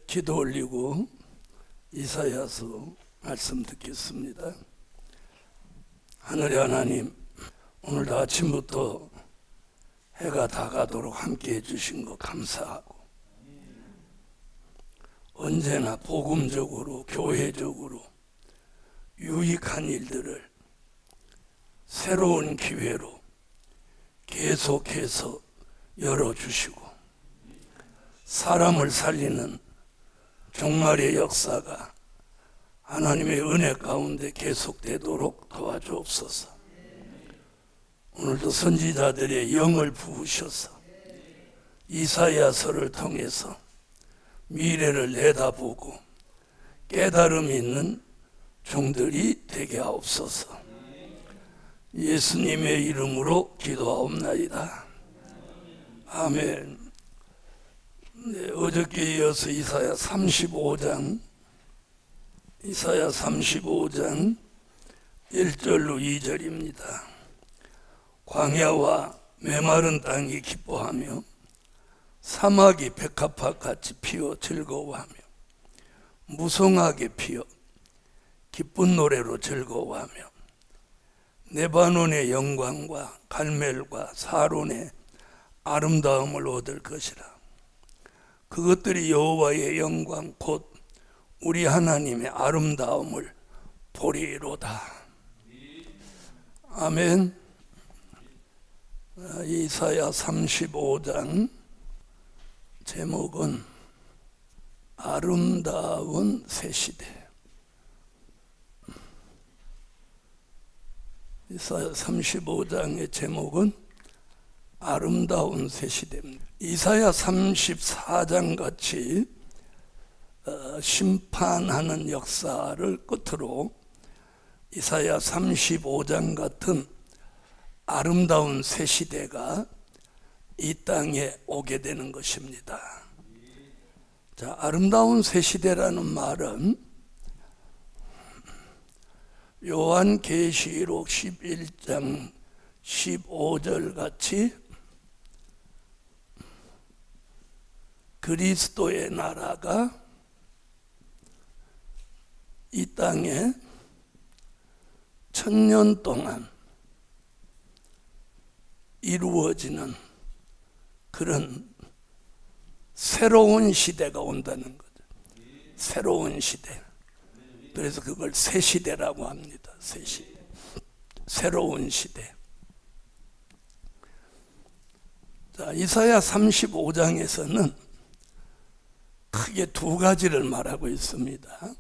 기도 올리고 이사야서 말씀 듣겠습니다. 하늘의 하나님, 오늘도 아침부터 해가 다가도록 함께 해주신 거 감사하고, 언제나 복음적으로 교회적으로 유익한 일들을 새로운 기회로 계속해서 열어주시고, 사람을 살리는 종말의 역사가 하나님의 은혜 가운데 계속되도록 도와주옵소서. 오늘도 선지자들의 영을 부으셔서 이사야서를 통해서 미래를 내다보고 깨달음 있는 종들이 되게 하옵소서. 예수님의 이름으로 기도하옵나이다. 아멘. 네, 어저께 이어서 이사야 35장 1절로 2절입니다. 광야와 메마른 땅이 기뻐하며 사막이 백합화같이 피어 즐거워하며 무성하게 피어 기쁜 노래로 즐거워하며 레바논의 영광과 갈멜과 사론의 아름다움을 얻을 것이라. 그것들이 여호와의 영광 곧 우리 하나님의 아름다움을 보리로다. 아멘. 이사야 35장 제목은 아름다운 새 시대. 이사야 35장의 제목은 아름다운 새 시대입니다. 이사야 34장 같이 심판하는 역사를 끝으로 이사야 35장 같은 아름다운 새 시대가 이 땅에 오게 되는 것입니다. 자, 아름다운 새 시대라는 말은 요한계시록 11장 15절 같이 그리스도의 나라가 이 땅에 1000년 동안 이루어지는 그런 새로운 시대가 온다는 거죠. 새로운 시대. 그래서 그걸 새 시대라고 합니다. 새 시대. 새로운 시대. 자, 이사야 35장에서는 크게 두 가지를 말하고 있습니다.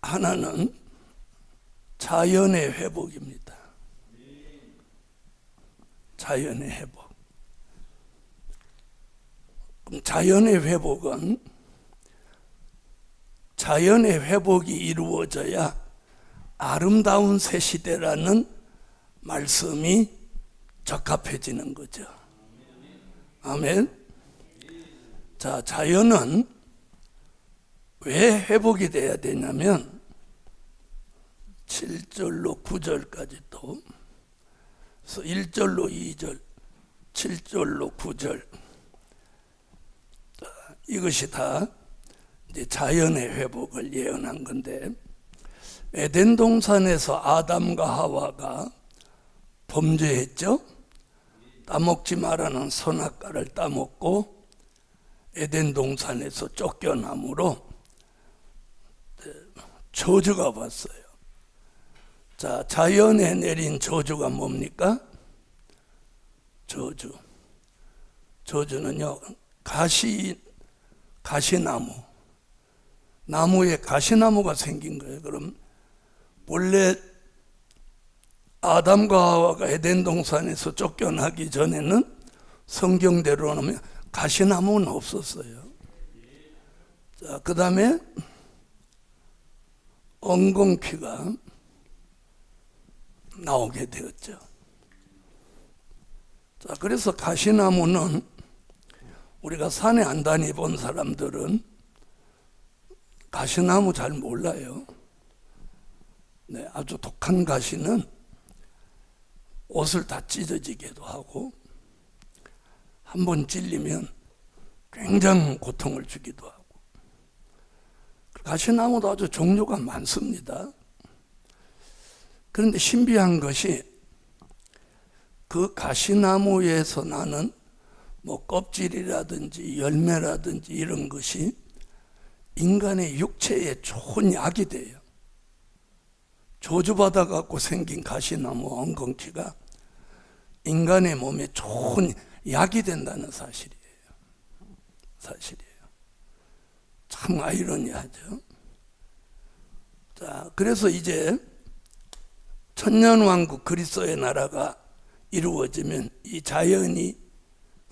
하나는 자연의 회복입니다. 자연의 회복. 그럼 자연의 회복은 자연의 회복이 이루어져야 아름다운 새 시대라는 말씀이 적합해지는 거죠. 아멘. 자, 자연은 왜 회복이 돼야 되냐면 7절로 9절까지 또 1절로 2절 7절로 9절 이것이 다 이제 자연의 회복을 예언한 건데, 에덴 동산에서 아담과 하와가 범죄했죠. 따먹지 말라는 선악과를 따먹고 에덴 동산에서 쫓겨남으로 저주가 왔어요. 자, 자연에 내린 저주가 뭡니까? 저주는요, 가시나무, 나무에 가시나무가 생긴 거예요. 그럼 원래 아담과 하와가 에덴 동산에서 쫓겨나기 전에는 성경대로는 가시나무는 없었어요. 자, 그 다음에 엉겅퀴가 나오게 되었죠. 자, 그래서 가시나무는 우리가 산에 안 다녀본 사람들은 가시나무 잘 몰라요. 네, 아주 독한 가시는 옷을 다 찢어지기도 하고, 한 번 찔리면 당장 고통을 주기도 하고. 가시나무도 아주 종류가 많습니다. 그런데 신비한 것이 그 가시나무에서 나는 뭐 껍질이라든지 열매라든지 이런 것이 인간의 육체에 좋은 약이 돼요. 저주받아 갖고 생긴 가시나무 엉겅퀴가 인간의 몸에 좋은 약이 된다는 사실이에요. 참 아이러니하죠. 자, 그래서 이제 천년왕국 그리스도의 나라가 이루어지면 이 자연이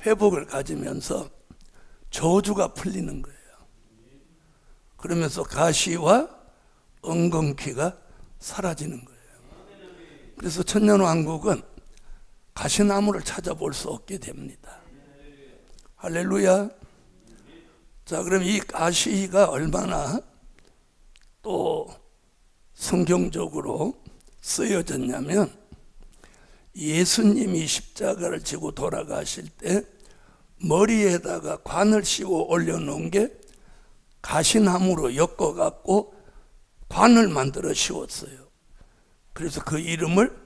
회복을 가지면서 저주가 풀리는 거예요. 그러면서 가시와 엉겅퀴가 사라지는 거예요. 그래서 천년왕국은 가시나무를 찾아볼 수 없게 됩니다. 할렐루야. 자, 그럼 이 가시가 얼마나 또 성경적으로 쓰여졌냐면, 예수님이 십자가를 지고 돌아가실 때 머리에다가 관을 씌워 올려놓은 게 가시나무로 엮어갖고 관을 만들어 씌웠어요. 그래서 그 이름을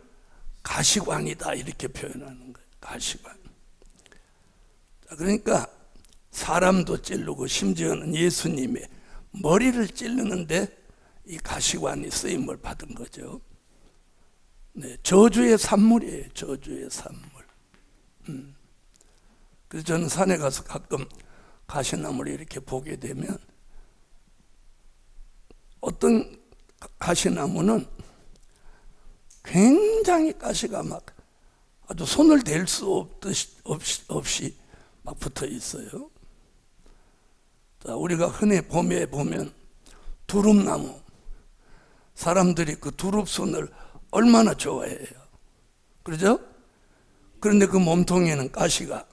가시관이다 이렇게 표현하는 거예요. 가시관. 그러니까 사람도 찌르고 심지어는 예수님의 머리를 찌르는데 이 가시관이 쓰임을 받은 거죠. 네, 저주의 산물이에요. 저주의 산물. 그래서 저는 산에 가서 가끔 가시나무를 이렇게 보게 되면 어떤 가시나무는 굉장히 가시가 막 아주 손을 댈 수 없이 막 붙어 있어요. 자, 우리가 흔히 봄에 보면 두릅나무, 사람들이 그 두릅순을 얼마나 좋아해요. 그러죠? 그런데 그 몸통에는 가시가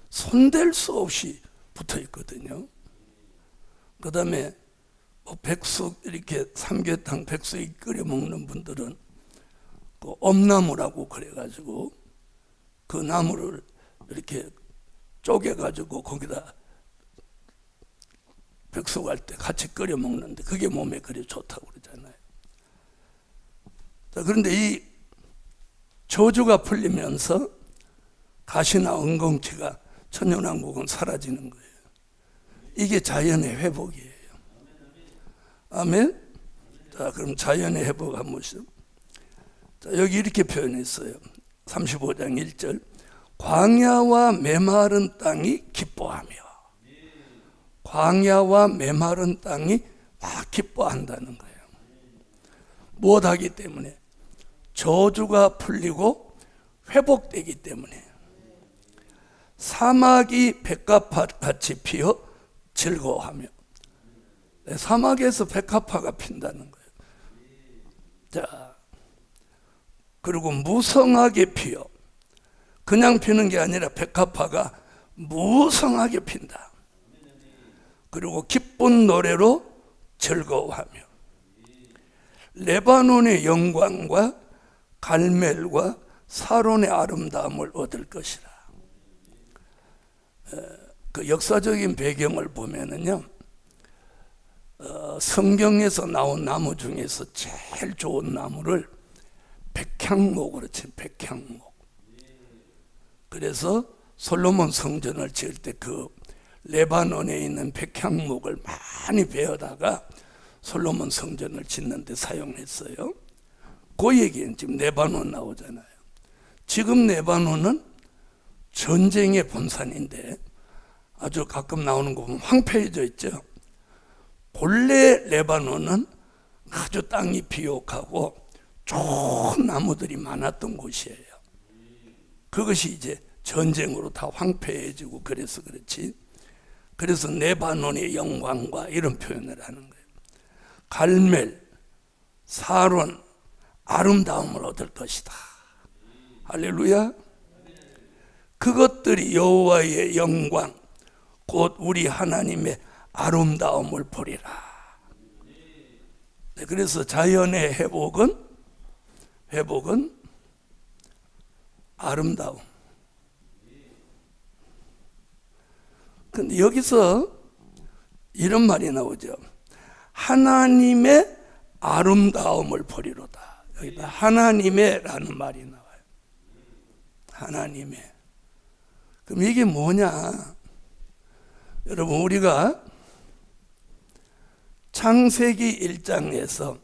손댈 수 없이 붙어 있거든요. 그 다음에 백숙, 이렇게 삼계탕 백숙 끓여 먹는 분들은 그 엄나무라고 그래가지고 그 나무를 이렇게 쪼개가지고 거기다 백숙할 때 같이 끓여 먹는데 그게 몸에 그리 좋다고 그러잖아요. 자, 그런데 이 저주가 풀리면서 가시나 엉겅퀴가 천년왕국은 사라지는 거예요. 이게 자연의 회복이에요. 아멘. 자, 그럼 자연의 회복 한 번씩. 자, 여기 이렇게 표현했어요. 35장 1절. 광야와 메마른 땅이 기뻐하며. 광야와 메마른 땅이 막 기뻐한다는 거예요. 무엇하기 때문에? 저주가 풀리고 회복되기 때문에. 사막이 백합화같이 피어 즐거워하며. 사막에서 백합화가 핀다는 거예요. 자, 그리고 무성하게 피어. 그냥 피는 게 아니라 백합화가 무성하게 핀다. 그리고 기쁜 노래로 즐거워하며. 레바논의 영광과 갈멜과 사론의 아름다움을 얻을 것이라. 그 역사적인 배경을 보면은요, 성경에서 나온 나무 중에서 제일 좋은 나무를 백향목으로 친 백향목. 그래서 솔로몬 성전을 지을 때 그 레바논에 있는 백향목을 많이 베어다가 솔로몬 성전을 짓는 데 사용했어요. 그 얘기는 지금 레바논 나오잖아요. 지금 레바논은 전쟁의 본산인데 아주 가끔 나오는 거 보면 황폐해져 있죠. 본래 레바논은 아주 땅이 비옥하고 좋은 나무들이 많았던 곳이에요. 그것이 이제 전쟁으로 다 황폐해지고 그래서 그렇지. 그래서 레바논의 영광과 이런 표현을 하는 거예요. 갈멜, 사론, 아름다움을 얻을 것이다. 할렐루야. 그것들이 여호와의 영광, 곧 우리 하나님의 아름다움을 보리라. 네, 그래서 자연의 회복은 아름다움. 근데 여기서 이런 말이 나오죠. 하나님의 아름다움을 보리로다. 여기다 하나님의 라는 말이 나와요. 하나님의. 그럼 이게 뭐냐? 여러분, 우리가 창세기 1장에서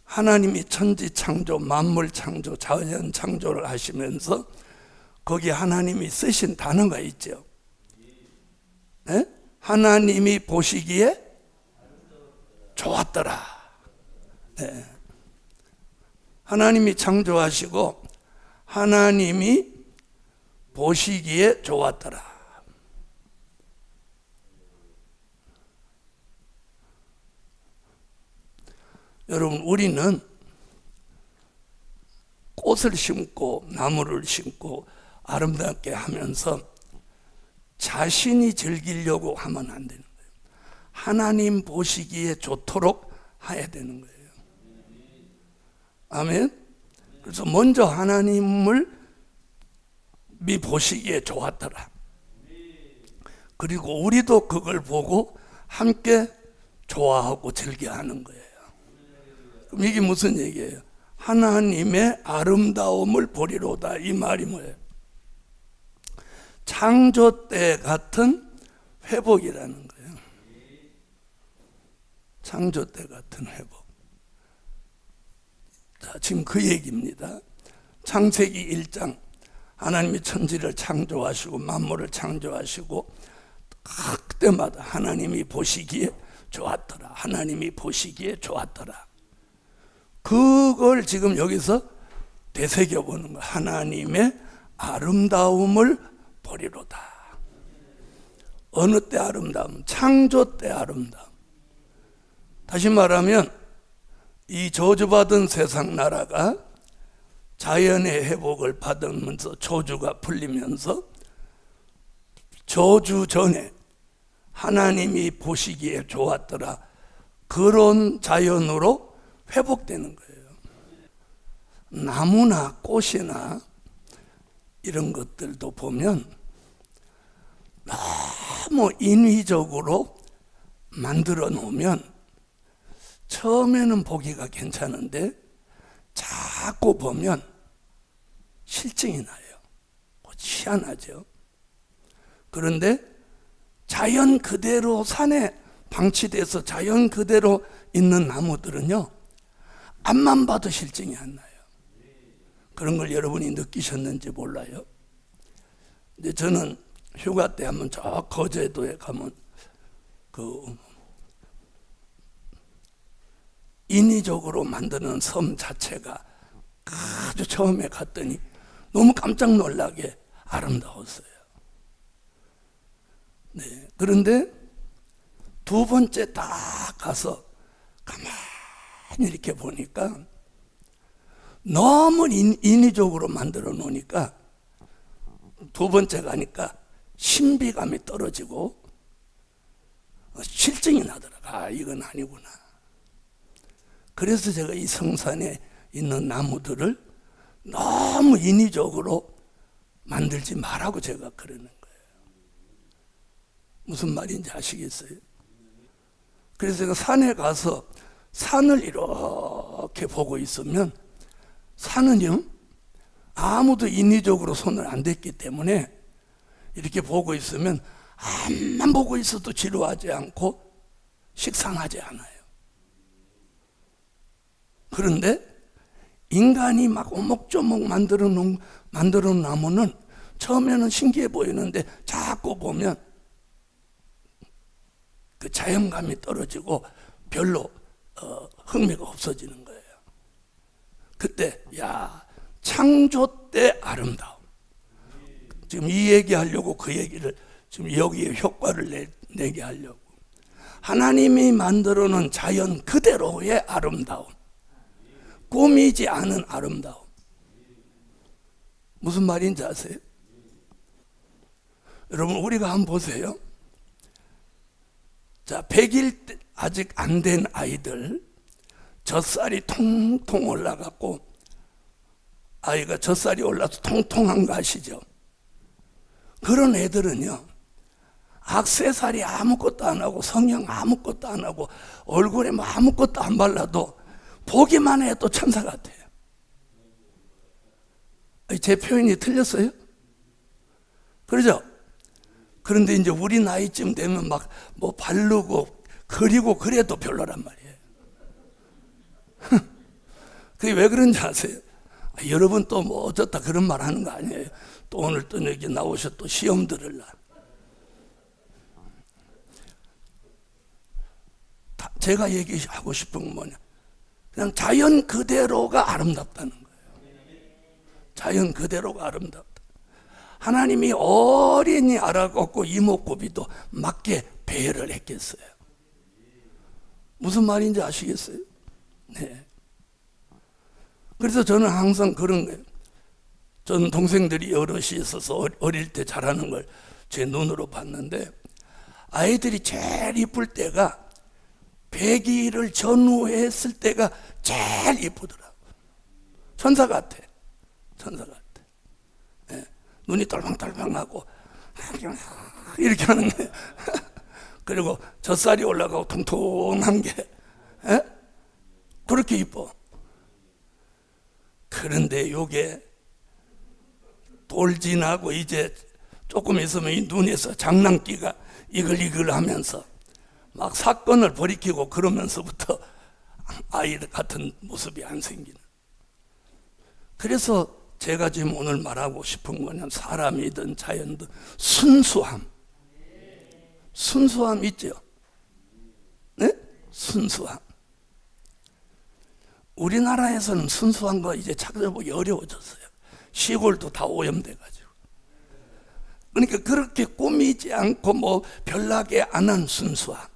하나님이 천지 창조, 만물 창조, 자연 창조를 하시면서 거기 하나님이 쓰신 단어가 있죠. 네? 하나님이 보시기에 좋았더라. 네. 하나님이 창조하시고 하나님이 보시기에 좋았더라. 여러분, 우리는 꽃을 심고 나무를 심고 아름답게 하면서 자신이 즐기려고 하면 안 되는 거예요. 하나님 보시기에 좋도록 해야 되는 거예요. 아멘. 그래서 먼저 하나님을 보시기에 좋았더라. 그리고 우리도 그걸 보고 함께 좋아하고 즐겨하는 거예요. 그럼 이게 무슨 얘기예요? 하나님의 아름다움을 보리로다. 이 말이 뭐예요? 창조 때 같은 회복이라는 거예요. 창조 때 같은 회복. 자, 지금 그 얘기입니다. 창세기 1장 하나님이 천지를 창조하시고 만물을 창조하시고 그때마다 하나님이 보시기에 좋았더라. 하나님이 보시기에 좋았더라. 그걸 지금 여기서 되새겨보는 거예요. 하나님의 아름다움을 보리로다. 어느 때 아름다움? 창조 때 아름다움. 다시 말하면 이 저주받은 세상 나라가 자연의 회복을 받으면서 저주가 풀리면서 저주 전에 하나님이 보시기에 좋았더라. 그런 자연으로 회복되는 거예요. 나무나 꽃이나 이런 것들도 보면 너무 인위적으로 만들어 놓으면 처음에는 보기가 괜찮은데 자꾸 보면 실증이 나요. 희한하죠. 그런데 자연 그대로 산에 방치돼서 자연 그대로 있는 나무들은요, 앞만 봐도 실증이 안 나요. 그런 걸 여러분이 느끼셨는지 몰라요. 근데 저는 휴가 때 한번 저 거제도에 가면 그 인위적으로 만드는 섬 자체가 아주 처음에 갔더니 너무 깜짝 놀라게 아름다웠어요. 네. 그런데 두 번째 딱 가서 가만히 이렇게 보니까 너무 인위적으로 만들어 놓으니까 두 번째 가니까 신비감이 떨어지고 실증이 나더라고요. 아, 이건 아니구나. 그래서 제가 이 성산에 있는 나무들을 너무 인위적으로 만들지 말라고 제가 그러는 거예요. 무슨 말인지 아시겠어요? 그래서 제가 산에 가서 산을 이렇게 보고 있으면 산은요, 아무도 인위적으로 손을 안 댔기 때문에 이렇게 보고 있으면 앞만 보고 있어도 지루하지 않고 식상하지 않아요. 그런데 인간이 막 오목조목 만들어 놓은 나무는 처음에는 신기해 보이는데 자꾸 보면 그 자연감이 떨어지고 별로 흥미가 없어지는 거예요. 그때 창조 때 아름다움. 지금 이 얘기하려고 그 얘기를 지금 여기에 효과를 내게 하려고. 하나님이 만들어 놓은 자연 그대로의 아름다움. 꾸미지 않은 아름다움. 무슨 말인지 아세요? 여러분, 우리가 한번 보세요. 자, 100일 아직 안 된 아이들, 젖살이 통통 올라갔고, 아이가 젖살이 올라서 통통한 거 아시죠? 그런 애들은요, 액세서리 아무것도 안 하고 성형 아무것도 안 하고 얼굴에 뭐 아무것도 안 발라도 보기만 해도 천사 같아요. 제 표현이 틀렸어요? 그러죠? 그런데 이제 우리 나이쯤 되면 막 뭐 바르고 그리고 그래도 별로란 말이에요. 그게 왜 그런지 아세요? 여러분 또 뭐 어쩌다 그런 말 하는 거 아니에요? 또 오늘 또 여기 나오셔 또 시험 들으려. 제가 얘기하고 싶은 건 뭐냐? 그냥 자연 그대로가 아름답다는 거예요. 자연 그대로가 아름답다. 하나님이 어린이 알아갖고 이목구비도 맞게 배를 했겠어요. 무슨 말인지 아시겠어요? 네. 그래서 저는 항상 그런 거예요. 전 동생들이 여럿이 있어서 어릴 때 자라는 걸 제 눈으로 봤는데, 아이들이 제일 이쁠 때가 100일을 전후했을 때가 제일 이쁘더라고. 천사 같아. 천사 같아. 네. 눈이 떨방떨방하고 이렇게 하는 거예요. 그리고 젖살이 올라가고 통통한 게 그렇게 이뻐. 그런데 요게 돌 지나고 이제 조금 있으면 이 눈에서 장난기가 이글이글 하면서 막 사건을 벌이키고 그러면서부터 아이 같은 모습이 안 생기는. 그래서 제가 지금 오늘 말하고 싶은 거는 사람이든 자연든 순수함. 순수함 있죠? 네? 순수함. 우리나라에서는 순수한 거 이제 찾아보기 어려워졌어요. 시골도 다 오염돼가지고. 그러니까 그렇게 꾸미지 않고 뭐 별나게 안 한 순수함.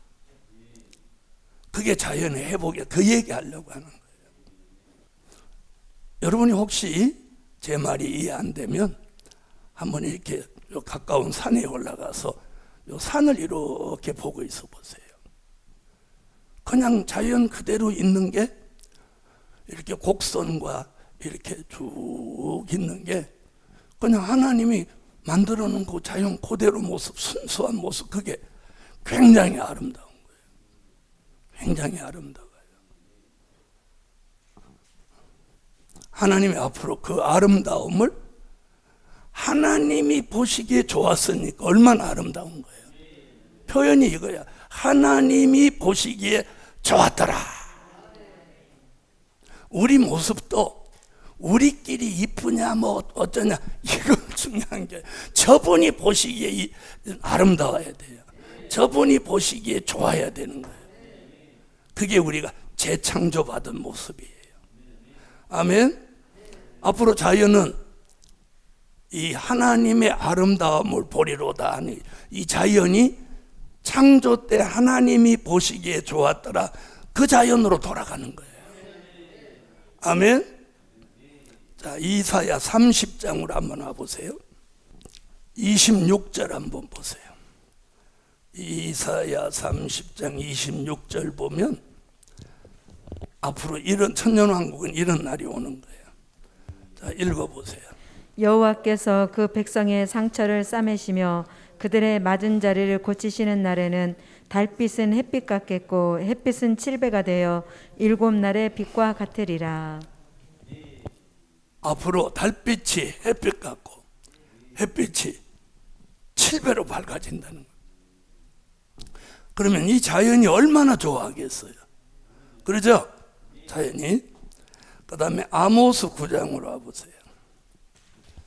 그게 자연의 회복이야. 그 얘기 하려고 하는 거예요. 여러분이 혹시 제 말이 이해 안 되면 한번 이렇게 가까운 산에 올라가서 요 산을 이렇게 보고 있어 보세요. 그냥 자연 그대로 있는 게 이렇게 곡선과 이렇게 쭉 있는 게 그냥 하나님이 만들어 놓은 그 자연 그대로 모습, 순수한 모습, 그게 굉장히 아름다운 거예요. 굉장히 아름다워요. 하나님이 앞으로 그 아름다움을 하나님이 보시기에 좋았으니까 얼마나 아름다운 거예요. 표현이 이거야. 하나님이 보시기에 좋았더라. 우리 모습도 우리끼리 이쁘냐 뭐 어쩌냐 이건 중요한 게 저분이 보시기에 아름다워야 돼요. 저분이 보시기에 좋아야 되는 거예요. 그게 우리가 재창조받은 모습이에요. 아멘. 앞으로 자연은 이 하나님의 아름다움을 보리로다 하니 이 자연이 창조 때 하나님이 보시기에 좋았더라. 그 자연으로 돌아가는 거예요. 아멘. 자, 이사야 30장으로 한번 와보세요. 26절 한번 보세요. 이사야 30장 26절 보면 앞으로 이런 천년왕국은 이런 날이 오는 거예요. 자, 읽어보세요. 여호와께서 그 백성의 상처를 싸매시며 그들의 맞은 자리를 고치시는 날에는 달빛은 햇빛 같겠고 햇빛은 칠배가 되어 7날의 빛과 같으리라. 앞으로 달빛이 햇빛 같고 햇빛이 7배로 밝아진다는 거예요. 그러면 이 자연이 얼마나 좋아하겠어요. 그러죠? 자연이. 그 다음에 아모스 9장으로 와보세요.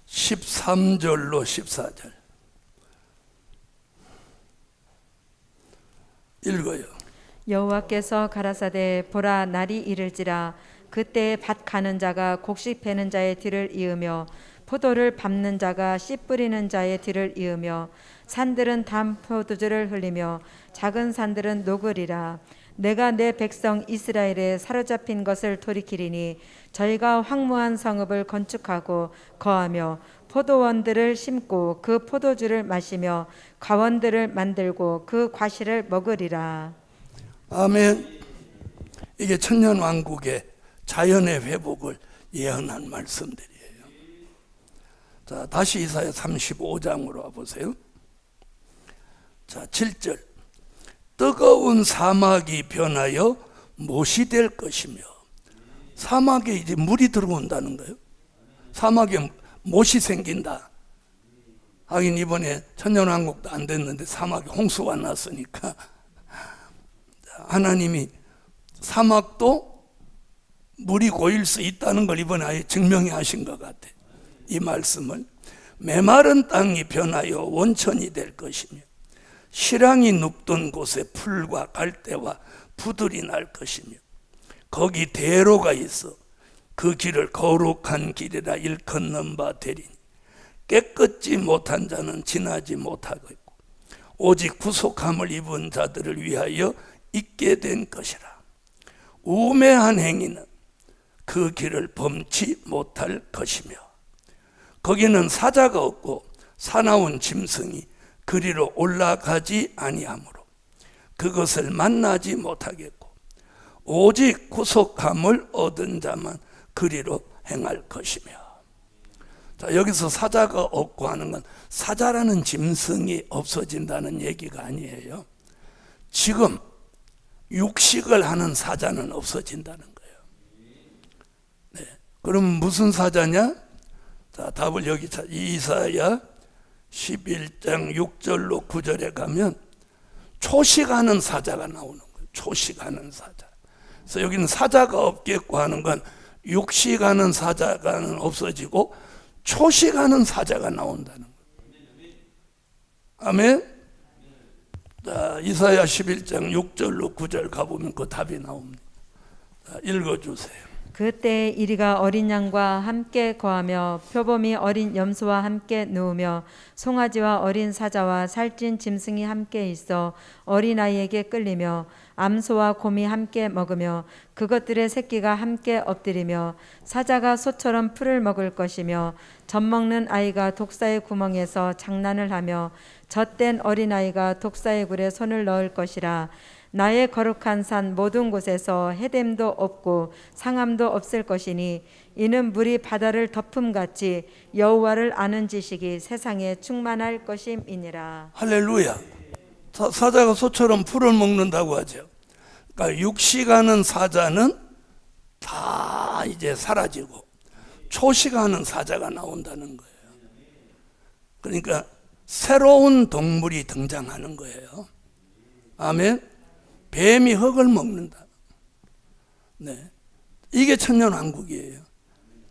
13절로 14절 읽어요. 여호와께서 가라사대 보라 날이 이를지라 그때 밭 가는 자가 곡식 베는 자의 뒤를 이으며 포도를 밟는 자가 씨 뿌리는 자의 뒤를 이으며 산들은 단 포도주를 흘리며 작은 산들은 녹으리라. 내가 내 백성 이스라엘에 사로잡힌 것을 돌이키리니 저희가 황무한 성읍을 건축하고 거하며 포도원들을 심고 그 포도주를 마시며 과원들을 만들고 그 과실을 먹으리라. 아멘. 이게 천년왕국의 자연의 회복을 예언한 말씀들이에요. 자, 다시 이사야 35장으로 와보세요. 자, 7절. 뜨거운 사막이 변하여 못이 될 것이며. 사막에 이제 물이 들어온다는 거예요. 사막에 못이 생긴다. 하긴 이번에 천년왕국도 안 됐는데 사막에 홍수가 났으니까 하나님이 사막도 물이 고일 수 있다는 걸 이번에 아예 증명해 하신 것 같아요. 이 말씀을. 메마른 땅이 변하여 원천이 될 것이며 실랑이 눕던 곳에 풀과 갈대와 부들이 날 것이며 거기 대로가 있어 그 길을 거룩한 길이라 일컫는 바 되리니 깨끗지 못한 자는 지나지 못하겠고 오직 구속함을 입은 자들을 위하여 있게 된 것이라. 우매한 행위는 그 길을 범치 못할 것이며 거기는 사자가 없고 사나운 짐승이 그리로 올라가지 아니하므로 그것을 만나지 못하겠고 오직 구속함을 얻은 자만 그리로 행할 것이며. 자, 여기서 사자가 없고 하는 건 사자라는 짐승이 없어진다는 얘기가 아니에요. 지금 육식을 하는 사자는 없어진다는 거예요. 네. 그럼 무슨 사자냐? 자, 답을 여기 이사야 11장 6절로 9절에 가면 초식하는 사자가 나오는 거예요. 초식하는 사자. 그래서 여기는 사자가 없겠고 하는 건 육식하는 사자가 없어지고 초식하는 사자가 나온다는 거예요. 아멘. 자, 이사야 11장 6절로 9절 가보면 그 답이 나옵니다. 자, 읽어주세요. 그때 이리가 어린 양과 함께 거하며 표범이 어린 염소와 함께 누우며 송아지와 어린 사자와 살찐 짐승이 함께 있어 어린아이에게 끌리며 암소와 곰이 함께 먹으며 그것들의 새끼가 함께 엎드리며 사자가 소처럼 풀을 먹을 것이며 젖먹는 아이가 독사의 구멍에서 장난을 하며 젖된 어린아이가 독사의 굴에 손을 넣을 것이라. 나의 거룩한 산 모든 곳에서 해됨도 없고 상함도 없을 것이니 이는 물이 바다를 덮음같이 여호와를 아는 지식이 세상에 충만할 것임이니라. 할렐루야. 사자가 소처럼 풀을 먹는다고 하죠. 그러니까 육식하는 사자는 다 이제 사라지고 초식하는 사자가 나온다는 거예요. 그러니까 새로운 동물이 등장하는 거예요. 아멘. 뱀이 흙을 먹는다. 네, 이게 천년왕국이에요.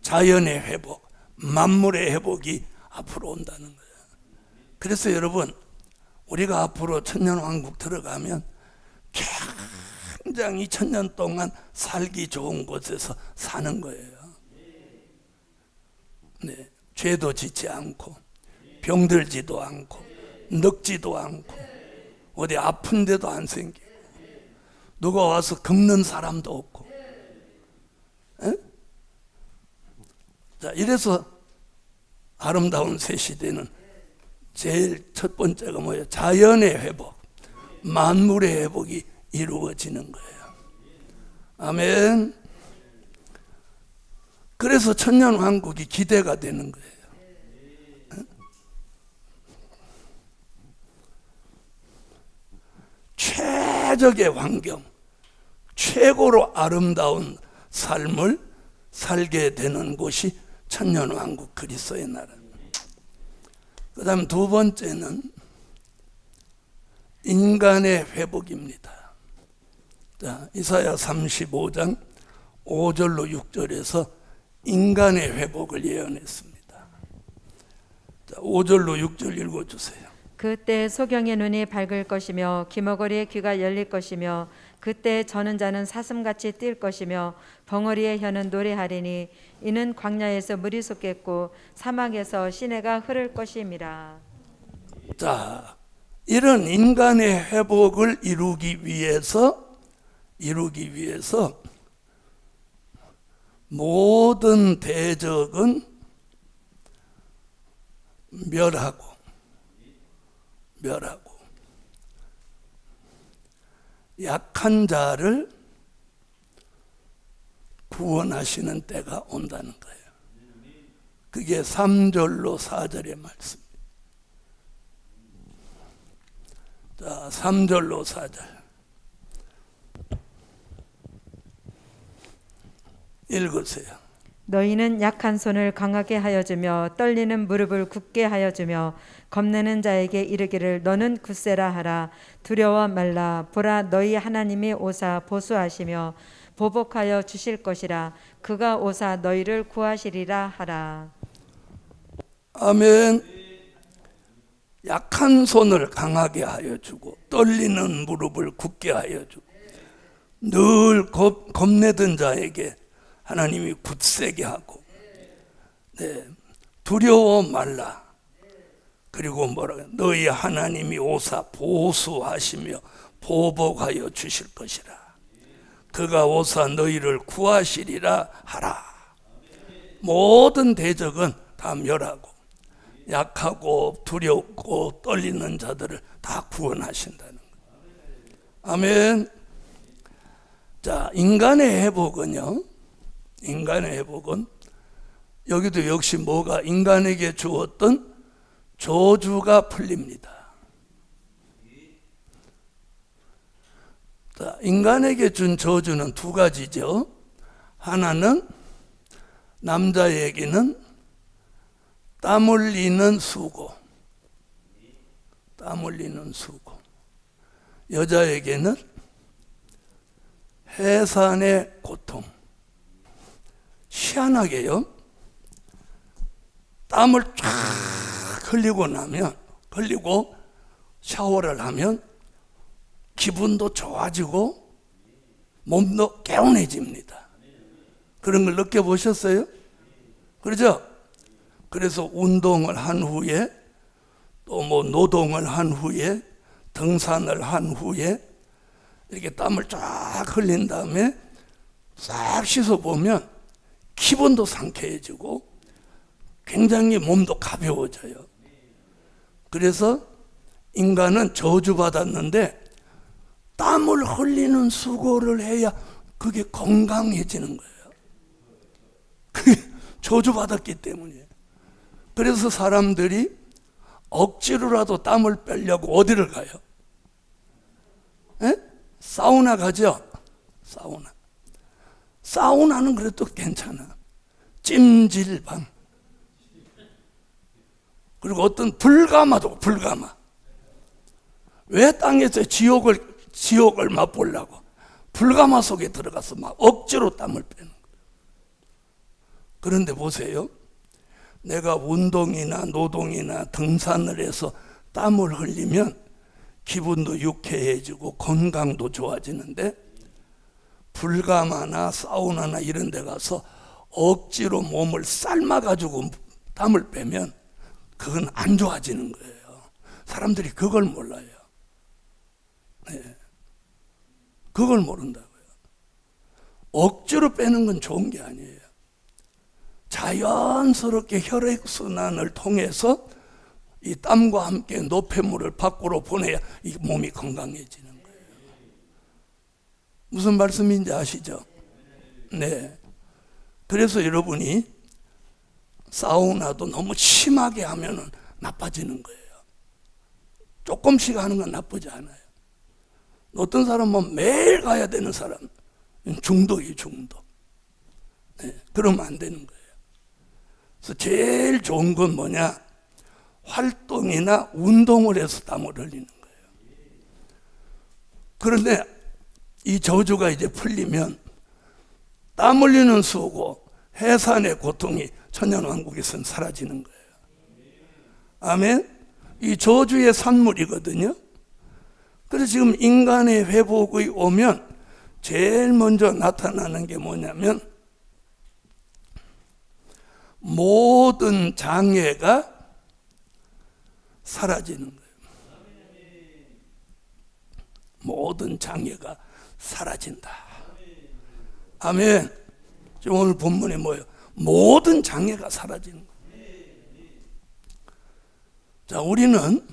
자연의 회복, 만물의 회복이 앞으로 온다는 거예요. 그래서 여러분, 우리가 앞으로 천년왕국 들어가면 굉장히 천년 동안 살기 좋은 곳에서 사는 거예요. 네, 죄도 짓지 않고 병들지도 않고 늙지도 않고 어디 아픈 데도 안 생기고 누가 와서 긁는 사람도 없고. 에? 자, 이래서 아름다운 새 시대는 제일 첫 번째가 뭐예요? 자연의 회복, 만물의 회복이 이루어지는 거예요. 아멘. 그래서 천년왕국이 기대가 되는 거예요. 최적의 환경, 최고로 아름다운 삶을 살게 되는 곳이 천년왕국 그리스도의 나라. 그 다음 두 번째는 인간의 회복입니다. 자, 이사야 35장 5절로 6절에서 인간의 회복을 예언했습니다. 자, 5절로 6절 읽어주세요. 그때 소경의 눈이 밝을 것이며 기머거리의 귀가 열릴 것이며 그때 저는 자는 사슴같이 뛸 것이며 벙어리의 혀는 노래하리니 이는 광야에서 물이 솟겠고 사막에서 시내가 흐를 것임이라. 자, 이런 인간의 회복을 이루기 위해서 모든 대적은 멸하고 약한 자를 구원하시는 때가 온다는 거예요. 그게 3절로 4절의 말씀. 자, 3절로 4절 읽으세요. 너희는 약한 손을 강하게 하여 주며 떨리는 무릎을 굳게 하여 주며 겁내는 자에게 이르기를 너는 굳세라 하라. 두려워 말라. 보라, 너희 하나님이 오사 보수하시며 보복하여 주실 것이라. 그가 오사 너희를 구하시리라 하라. 아멘. 약한 손을 강하게 하여 주고 떨리는 무릎을 굳게 하여 주고 늘 겁내던 자에게 하나님이 굳세게 하고, 네, 두려워 말라. 그리고 뭐라, 너희 하나님이 오사 보수하시며 보복하여 주실 것이라. 그가 오사 너희를 구하시리라 하라. 모든 대적은 다 멸하고 약하고 두렵고 떨리는 자들을 다 구원하신다는 거예요. 아멘. 자, 인간의 회복은요, 인간의 회복은 여기도 역시 뭐가 인간에게 주었던 저주가 풀립니다. 자, 인간에게 준 저주는 두 가지죠. 하나는 남자에게는 땀 흘리는 수고, 땀 흘리는 수고. 여자에게는 해산의 고통. 희한하게요, 땀을 쫙 흘리고 샤워를 하면 기분도 좋아지고 몸도 개운해집니다. 그런 걸 느껴보셨어요? 그렇죠? 그래서 운동을 한 후에 또 뭐 노동을 한 후에 등산을 한 후에 이렇게 땀을 쫙 흘린 다음에 싹 씻어보면 기분도 상쾌해지고 굉장히 몸도 가벼워져요. 그래서 인간은 저주받았는데 땀을 흘리는 수고를 해야 그게 건강해지는 거예요. 그게 저주받았기 때문이에요. 그래서 사람들이 억지로라도 땀을 빼려고 어디를 가요? 에? 사우나 가죠? 사우나는 그래도 괜찮아. 찜질방. 그리고 어떤 불가마도 불가마. 왜 땅에서 지옥을 맛보려고 불가마 속에 들어가서 막 억지로 땀을 빼는 거예요. 그런데 보세요. 내가 운동이나 노동이나 등산을 해서 땀을 흘리면 기분도 유쾌해지고 건강도 좋아지는데 불가마나 사우나나 이런 데 가서 억지로 몸을 삶아가지고 땀을 빼면 그건 안 좋아지는 거예요. 사람들이 그걸 몰라요. 네. 그걸 모른다고요. 억지로 빼는 건 좋은 게 아니에요. 자연스럽게 혈액순환을 통해서 이 땀과 함께 노폐물을 밖으로 보내야 이 몸이 건강해지는 거예요. 무슨 말씀인지 아시죠? 네. 그래서 여러분이 사우나도 너무 심하게 하면 나빠지는 거예요. 조금씩 하는 건 나쁘지 않아요. 어떤 사람은 매일 가야 되는 사람, 중독이에요, 중독. 네. 그러면 안 되는 거예요. 그래서 제일 좋은 건 뭐냐? 활동이나 운동을 해서 땀을 흘리는 거예요. 그런데 이 저주가 이제 풀리면 땀 흘리는 수고, 해산의 고통이 천년왕국에서는 사라지는 거예요. 아멘? 이 저주의 산물이거든요. 그래서 지금 인간의 회복이 오면 제일 먼저 나타나는 게 뭐냐면 모든 장애가 사라지는 거예요. 모든 장애가 사라진다. 아멘. 지금 오늘 본문이 뭐예요? 모든 장애가 사라지는 거예요. 자, 우리는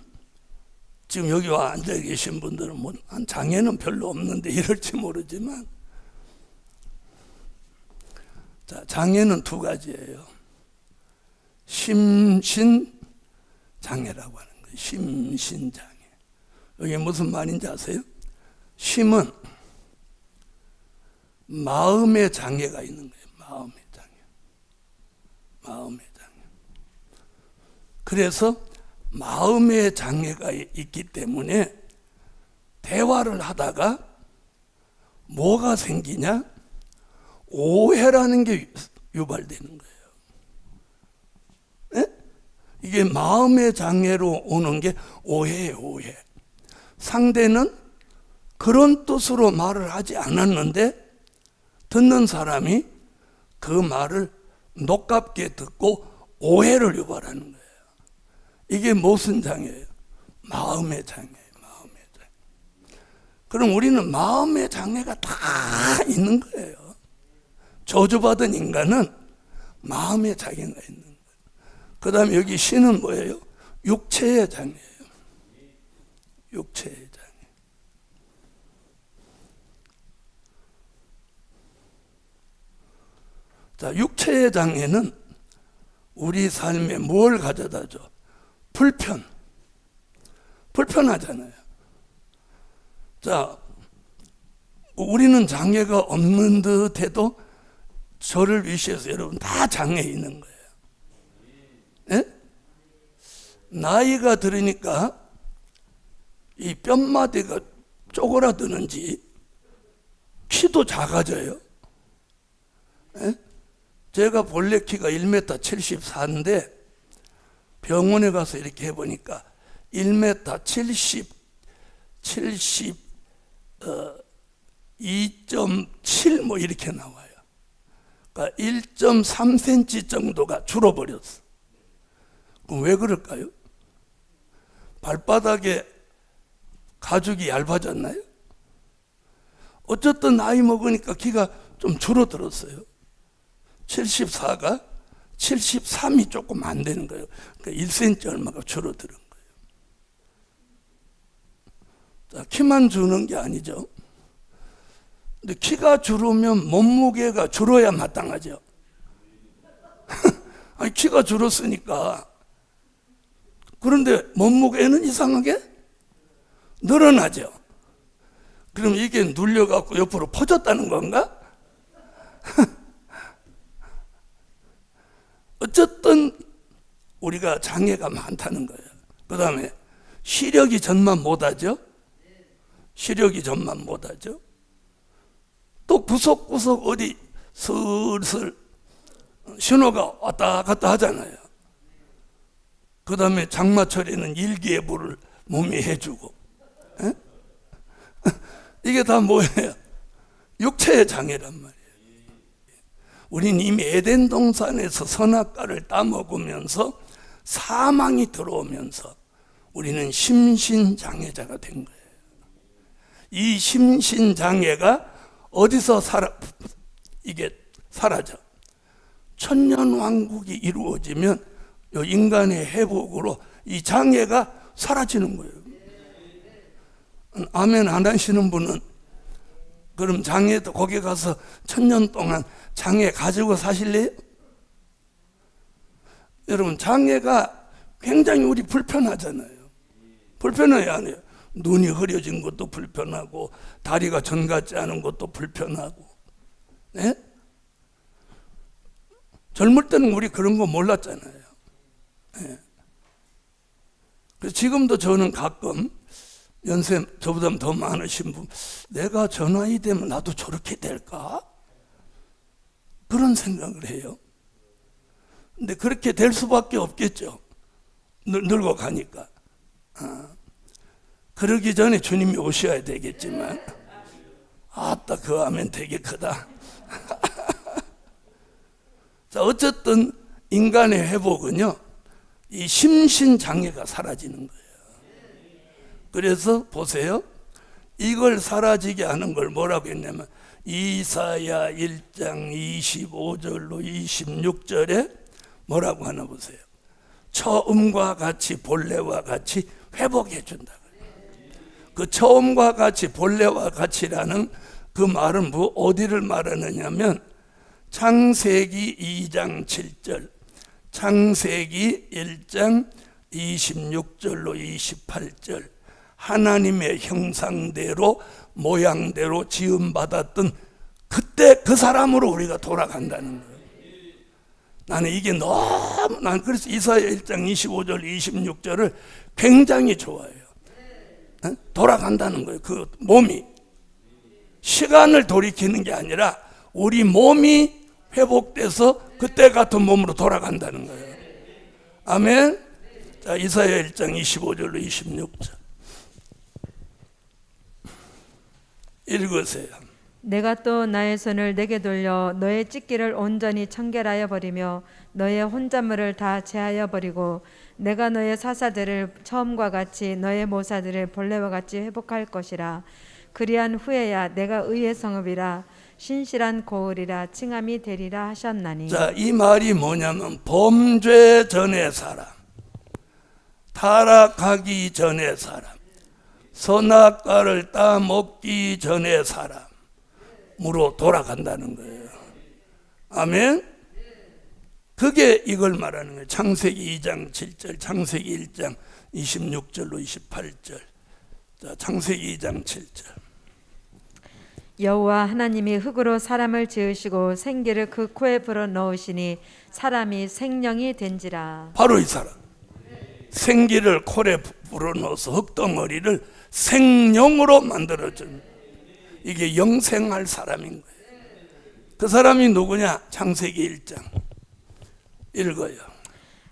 지금 여기 와 앉아 계신 분들은 뭐 장애는 별로 없는데 이럴지 모르지만, 자, 장애는 두 가지예요. 심신장애라고 하는 거예요. 심신장애. 이게 무슨 말인지 아세요? 심은 마음의 장애가 있는 거예요. 마음의 장애. 마음의 장애. 그래서 마음의 장애가 있기 때문에 대화를 하다가 뭐가 생기냐? 오해라는 게 유발되는 거예요. 네? 이게 마음의 장애로 오는 게 오해예요, 오해. 상대는 그런 뜻으로 말을 하지 않았는데 듣는 사람이 그 말을 녹깝게 듣고 오해를 유발하는 거예요. 이게 무슨 장애예요? 마음의 장애예요. 마음의 장애. 그럼 우리는 마음의 장애가 다 있는 거예요. 저주받은 인간은 마음의 장애가 있는 거예요. 그 다음에 여기 신은 뭐예요? 육체의 장애예요. 육체의 장애. 자, 육체의 장애는 우리 삶에 뭘 가져다 줘? 불편하잖아요. 자, 우리는 장애가 없는 듯 해도 저를 위시해서 여러분 다 장애 있는 거예요. 네? 나이가 들으니까 이 뼘마디가 쪼그라드는지 키도 작아져요. 네? 제가 본래 키가 1m 74인데 병원에 가서 이렇게 해보니까 1m 2.7 뭐 이렇게 나와요. 그러니까 1.3cm 정도가 줄어버렸어. 그럼 왜 그럴까요? 발바닥에 가죽이 얇아졌나요? 어쨌든 나이 먹으니까 키가 좀 줄어들었어요. 74가 73이 조금 안 되는 거예요. 그러니까 1cm 얼마가 줄어드는 거예요. 자, 키만 주는 게 아니죠. 근데 키가 줄으면 몸무게가 줄어야 마땅하죠. 아니, 키가 줄었으니까. 그런데 몸무게는 이상하게 늘어나죠. 그럼 이게 눌려갖고 옆으로 퍼졌다는 건가? 어쨌든 우리가 장애가 많다는 거예요. 그 다음에 시력이 전만 못하죠. 시력이 전만 못하죠. 또 구석구석 어디 슬슬 신호가 왔다 갔다 하잖아요. 그 다음에 장마철에는 일기예보를 몸이 해주고. 에? 이게 다 뭐예요? 육체의 장애란 말이에요. 우린 이미 에덴 동산에서 선악과를 따먹으면서 사망이 들어오면서 우리는 심신장애자가 된 거예요. 이 심신장애가 어디서 이게 사라져? 천년왕국이 이루어지면 인간의 회복으로 이 장애가 사라지는 거예요. 아멘 안 하시는 분은 그럼 장애도 거기 가서 1000년 동안 장애 가지고 사실래요? 여러분, 장애가 굉장히 우리 불편하잖아요. 불편해요, 안 해요? 눈이 흐려진 것도 불편하고 다리가 전 같지 않은 것도 불편하고. 네? 젊을 때는 우리 그런 거 몰랐잖아요. 네. 그래서 지금도 저는 가끔 연세 저보다 더 많으신 분, 내가 저 나이 되면 나도 저렇게 될까? 그런 생각을 해요. 근데 그렇게 될 수밖에 없겠죠. 늙어 가니까. 그러기 전에 주님이 오셔야 되겠지만, 아따, 그 하면 되게 크다. 자, 어쨌든 인간의 회복은요, 이 심신장애가 사라지는 거예요. 그래서 보세요. 이걸 사라지게 하는 걸 뭐라고 했냐면 이사야 1장 25절로 26절에 뭐라고 하나 보세요. 처음과 같이 본래와 같이 회복해 준다. 그 처음과 같이 본래와 같이라는 그 말은 어디를 말하느냐면 창세기 2장 7절, 창세기 1장 26절로 28절, 하나님의 형상대로 모양대로 지음받았던 그때 그 사람으로 우리가 돌아간다는 거예요. 나는 이게 너무, 난 그래서 이사야 1장 25절 26절을 굉장히 좋아해요. 돌아간다는 거예요. 그 몸이 시간을 돌이키는 게 아니라 우리 몸이 회복돼서 그때 같은 몸으로 돌아간다는 거예요. 아멘. 자, 이사야 1장 25절로 26절 읽으세요. 내가 또 나의 손을 내게 돌려 너의 찢기를 온전히 청결하여 버리며 너의 혼잣물을 다 제하여 버리고 내가 너의 사사들을 처음과 같이 너의 모사들을 본래와 같이 회복할 것이라. 그리한 후에야 내가 의의 성읍이라 신실한 고을이라 칭함이 되리라 하셨나니. 자, 이 말이 뭐냐면 범죄 전의 사람, 타락하기 전의 사람, 선악과를 따먹기 전의 사람으로 돌아간다는 거예요. 아멘. 그게 이걸 말하는 거예요. 창세기 2장 7절, 창세기 1장 26절로 28절. 자, 창세기 2장 7절. 여호와 하나님이 흙으로 사람을 지으시고 생기를 그 코에 불어 넣으시니 사람이 생령이 된지라. 바로 이 사람. 생기를 코에 불어넣어서 흙덩어리를 생령으로 만들어준, 이게 영생할 사람인 거예요. 그 사람이 누구냐? 창세기 1장 읽어요.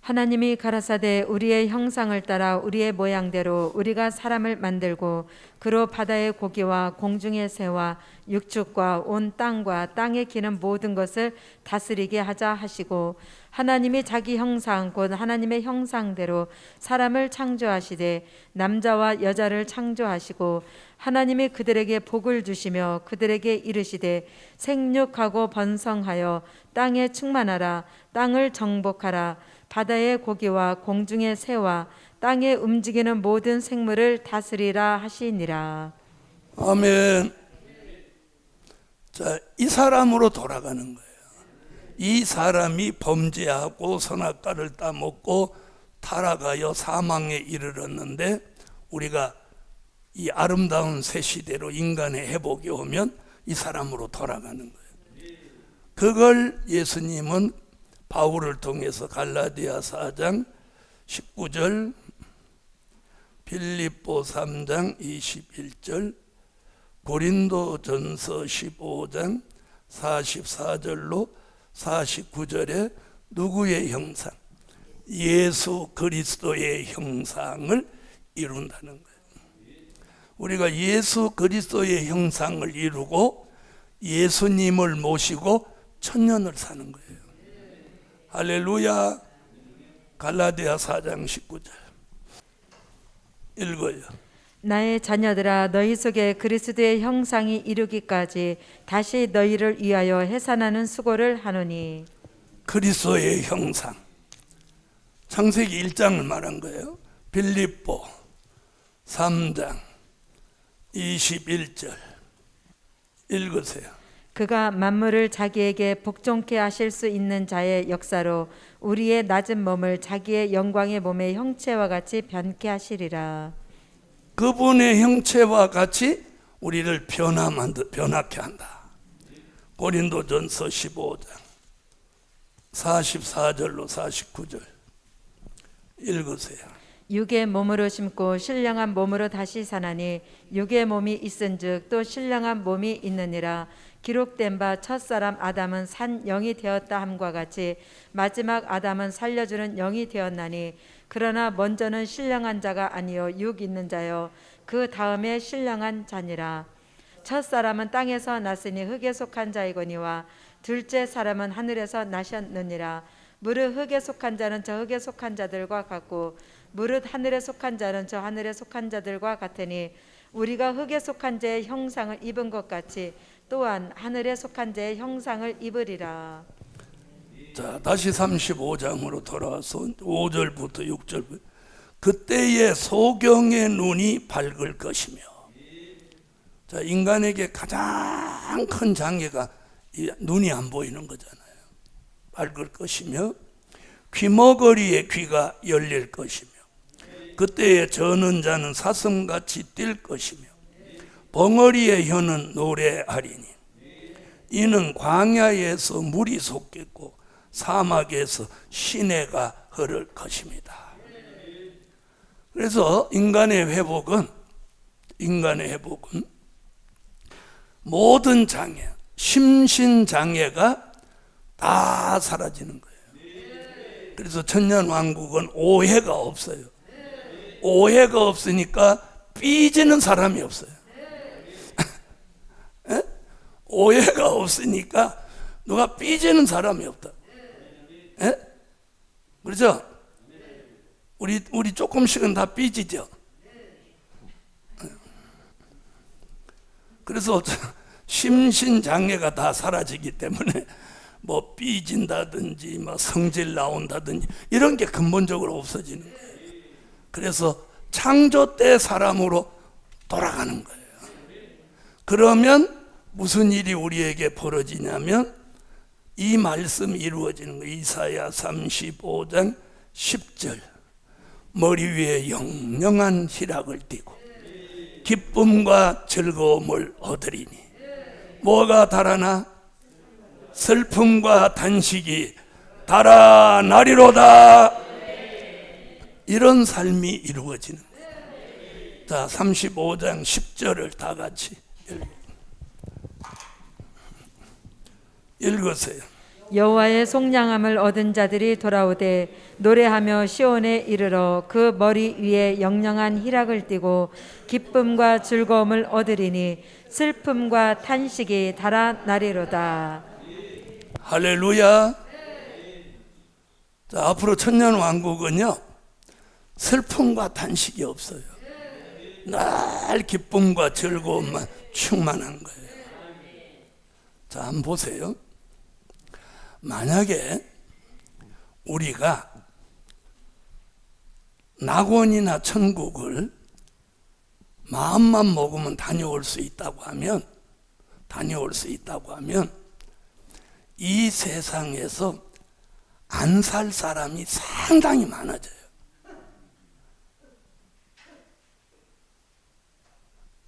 하나님이 가라사대 우리의 형상을 따라 우리의 모양대로 우리가 사람을 만들고 그로 바다의 고기와 공중의 새와 육축과 온 땅과 땅에 기는 모든 것을 다스리게 하자 하시고, 하나님이 자기 형상 곧 하나님의 형상대로 사람을 창조하시되 남자와 여자를 창조하시고 하나님이 그들에게 복을 주시며 그들에게 이르시되 생육하고 번성하여 땅에 충만하라. 땅을 정복하라. 바다의 고기와 공중의 새와 땅에 움직이는 모든 생물을 다스리라 하시니라. 아멘. 자, 이 사람으로 돌아가는 거예요. 이 사람이 범죄하고 선악과를 따먹고 타락하여 사망에 이르렀는데 우리가 이 아름다운 새 시대로 인간의 회복이 오면 이 사람으로 돌아가는 거예요. 그걸 예수님은 바울을 통해서 갈라디아 4장 19절, 빌립보 3장 21절, 고린도전서 15장 44절로 49절에 누구의 형상? 예수 그리스도의 형상을 이룬다는 거예요. 우리가 예수 그리스도의 형상을 이루고 예수님을 모시고 천년을 사는 거예요. 할렐루야. 갈라디아 4장 19절 읽어요. 나의 자녀들아, 너희 속에 그리스도의 형상이 이루기까지 다시 너희를 위하여 해산하는 수고를 하노니. 그리스도의 형상, 창세기 1장을 말한 거예요. 빌립보 3장 21절 읽으세요. 그가 만물을 자기에게 복종케 하실 수 있는 자의 역사로 우리의 낮은 몸을 자기의 영광의 몸의 형체와 같이 변케 하시리라. 그분의 형체와 같이 우리를 변하게 한다. 고린도전서 15장 44절로 49절 읽으세요. 육의 몸으로 심고 신령한 몸으로 다시 사나니 육의 몸이 있은즉 또 신령한 몸이 있느니라. 기록된 바 첫사람 아담은 산 영이 되었다 함과 같이 마지막 아담은 살려주는 영이 되었나니, 그러나 먼저는 신령한 자가 아니요 육 있는 자요 그 다음에 신령한 자니라. 첫사람은 땅에서 났으니 흙에 속한 자이거니와 둘째 사람은 하늘에서 나셨느니라. 무릇 흙에 속한 자는 저 흙에 속한 자들과 같고 무릇 하늘에 속한 자는 저 하늘에 속한 자들과 같으니 우리가 흙에 속한 자의 형상을 입은 것 같이 또한 하늘에 속한 자의 형상을 입으리라. 자, 다시 35장으로 돌아와서 5절부터 6절. 그때의 소경의 눈이 밝을 것이며. 자, 인간에게 가장 큰 장애가 이 눈이 안 보이는 거잖아요. 밝을 것이며 귀머거리의 귀가 열릴 것이며 그때에 저는 자는 사슴같이 뛸 것이며 벙어리의 혀는 노래하리니 이는 광야에서 물이 솟겠고 사막에서 시내가 흐를 것입니다. 그래서 인간의 회복은 모든 장애, 심신장애가 다 사라지는 거예요. 그래서 천년왕국은 오해가 없어요. 오해가 없으니까 삐지는 사람이 없어요. 오해가 없으니까 누가 삐지는 사람이 없다. 그렇죠? 우리 조금씩은 다 삐지죠. 그래서 심신장애가 다 사라지기 때문에 뭐 삐진다든지 뭐 성질 나온다든지 이런 게 근본적으로 없어지는 거예요. 그래서 창조 때 사람으로 돌아가는 거예요. 그러면 무슨 일이 우리에게 벌어지냐면 이 말씀이 이루어지는 거예요. 이사야 35장 10절 머리 위에 영영한 희락을 띠고 기쁨과 즐거움을 얻으리니 뭐가 달아나? 슬픔과 단식이 달아나리로다. 이런 삶이 이루어지는 거예요. 자, 35장 10절을 다 같이 읽으세요. 여호와의 속량함을 얻은 자들이 돌아오되 노래하며 시온에 이르러 그 머리 위에 영영한 희락을 띠고 기쁨과 즐거움을 얻으리니 슬픔과 탄식이 달아나리로다. 할렐루야. 자, 앞으로 천년왕국은요 슬픔과 탄식이 없어요. 늘 기쁨과 즐거움만 충만한 거예요. 자, 한번 보세요. 만약에 우리가 낙원이나 천국을 마음만 먹으면 다녀올 수 있다고 하면 이 세상에서 안 살 사람이 상당히 많아져요.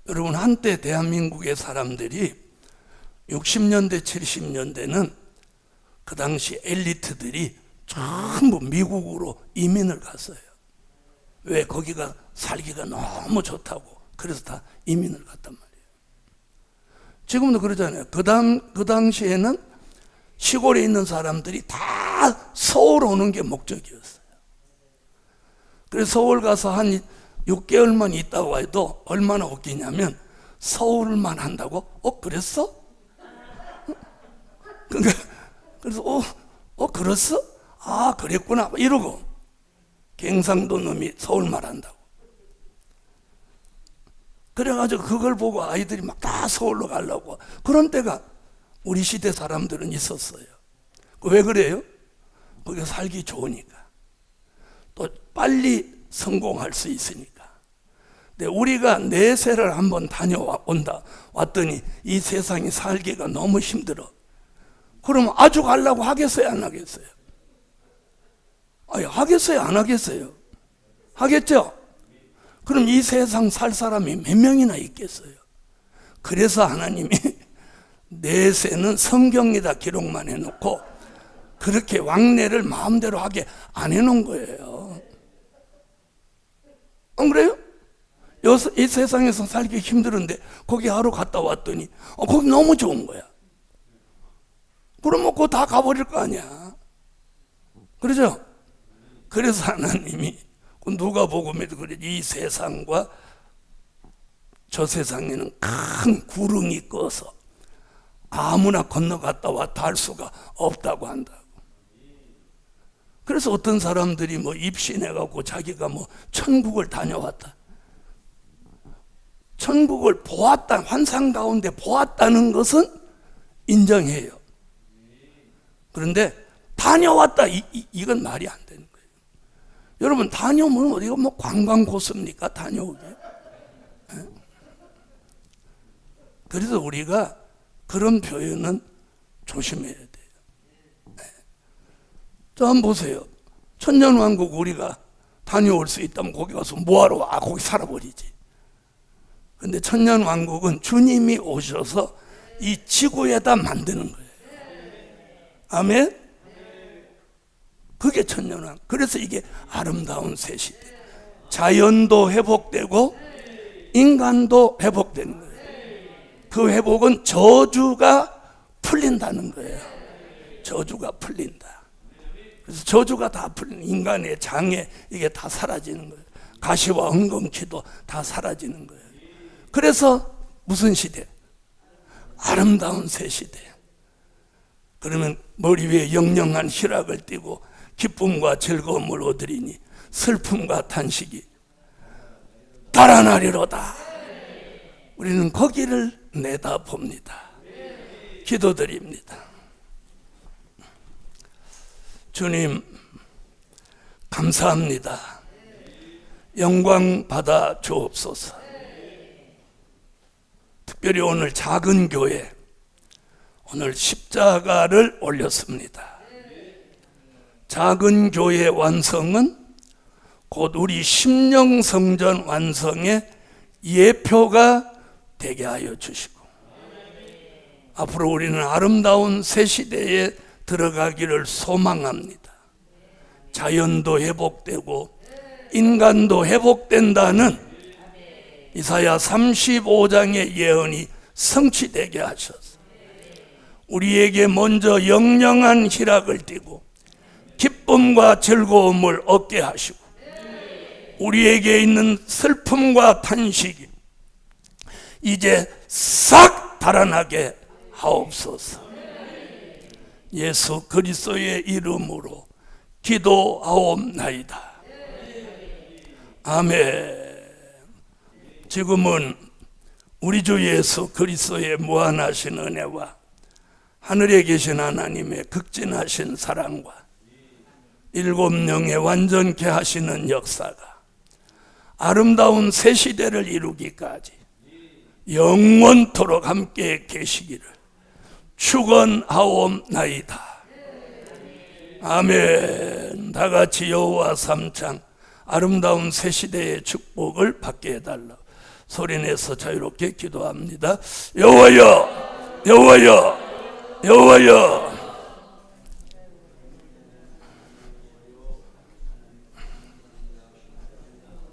여러분, 한때 대한민국의 사람들이 60년대, 70년대는 그 당시 엘리트들이 전부 미국으로 이민을 갔어요. 왜? 거기가 살기가 너무 좋다고. 그래서 다 이민을 갔단 말이에요. 지금도 그러잖아요. 그 당시에는 시골에 있는 사람들이 다 서울 오는 게 목적이었어요. 그래서 서울 가서 한 6개월만 있다고 해도 얼마나 웃기냐면 서울만 한다고? 그랬어? 그래서 그랬어? 아, 그랬구나 이러고 경상도 놈이 서울말 한다고. 그래가지고 그걸 보고 아이들이 막 다 서울로 가려고. 그런 때가 우리 시대 사람들은 있었어요. 왜 그래요? 거기서 살기 좋으니까, 또 빨리 성공할 수 있으니까. 근데 우리가 내세를 한번 왔더니 이 세상이 살기가 너무 힘들어. 그러면 아주 가려고 하겠어요, 안 하겠어요? 하겠어요, 안 하겠어요? 하겠죠? 그럼 이 세상 살 사람이 몇 명이나 있겠어요? 그래서 하나님이 내세는 성경에다 기록만 해놓고 그렇게 왕래를 마음대로 하게 안 해놓은 거예요. 안 그래요? 이 세상에서 살기 힘들은데 거기 하루 갔다 왔더니 거기 너무 좋은 거야. 그럼 그거 다 가버릴 거 아니야. 그러죠? 그래서 하나님이 누가복음에도 그래, 이 세상과 저 세상에는 큰 구릉이 꺼서 아무나 건너갔다 왔다 할 수가 없다고 한다고. 그래서 어떤 사람들이 뭐 입신해갖고 자기가 뭐 천국을 다녀왔다, 천국을 보았다, 환상 가운데 보았다는 것은 인정해요. 그런데 다녀왔다, 이건 말이 안 되는 거예요. 여러분, 다녀오면 어디가 뭐 관광 코스입니까? 다녀오게. 그래서 우리가 그런 표현은 조심해야 돼요. 자, 한번 보세요. 천년왕국 우리가 다녀올 수 있다면 거기 가서 뭐하러 와? 거기 살아버리지. 근데 천년왕국은 주님이 오셔서 이 지구에다 만드는 거예요. 아멘? 그게 천년왕국. 그래서 이게 아름다운 새 시대. 자연도 회복되고 인간도 회복되는 거예요. 그 회복은 저주가 풀린다는 거예요. 저주가 풀린다. 그래서 저주가 다 풀린 인간의 장애 이게 다 사라지는 거예요. 가시와 엉겅퀴도 다 사라지는 거예요. 그래서 무슨 시대? 아름다운 새 시대. 그러면 머리 위에 영영한 희락을 띠고 기쁨과 즐거움을 얻으리니 슬픔과 탄식이 달아나리로다. 우리는 거기를 내다봅니다. 기도드립니다. 주님 감사합니다. 영광 받아 주옵소서. 특별히 오늘 작은 교회 오늘 십자가를 올렸습니다. 작은 교회 완성은 곧 우리 심령성전 완성의 예표가 되게 하여 주시고 앞으로 우리는 아름다운 새 시대에 들어가기를 소망합니다. 자연도 회복되고 인간도 회복된다는 이사야 35장의 예언이 성취되게 하셔서 우리에게 먼저 영영한 희락을 띠고 기쁨과 즐거움을 얻게 하시고 우리에게 있는 슬픔과 탄식이 이제 싹 달아나게 하옵소서. 예수 그리스도의 이름으로 기도하옵나이다. 아멘. 지금은 우리 주 예수 그리스도의 무한하신 은혜와 하늘에 계신 하나님의 극진하신 사랑과 일곱 영의 완전케 하시는 역사가 아름다운 새 시대를 이루기까지 영원토록 함께 계시기를 축원하옵나이다. 아멘. 다 같이 여호와 삼창 아름다운 새 시대의 축복을 받게 해달라 소리내서 자유롭게 기도합니다. 여호와여, 여호와여, 여호와여.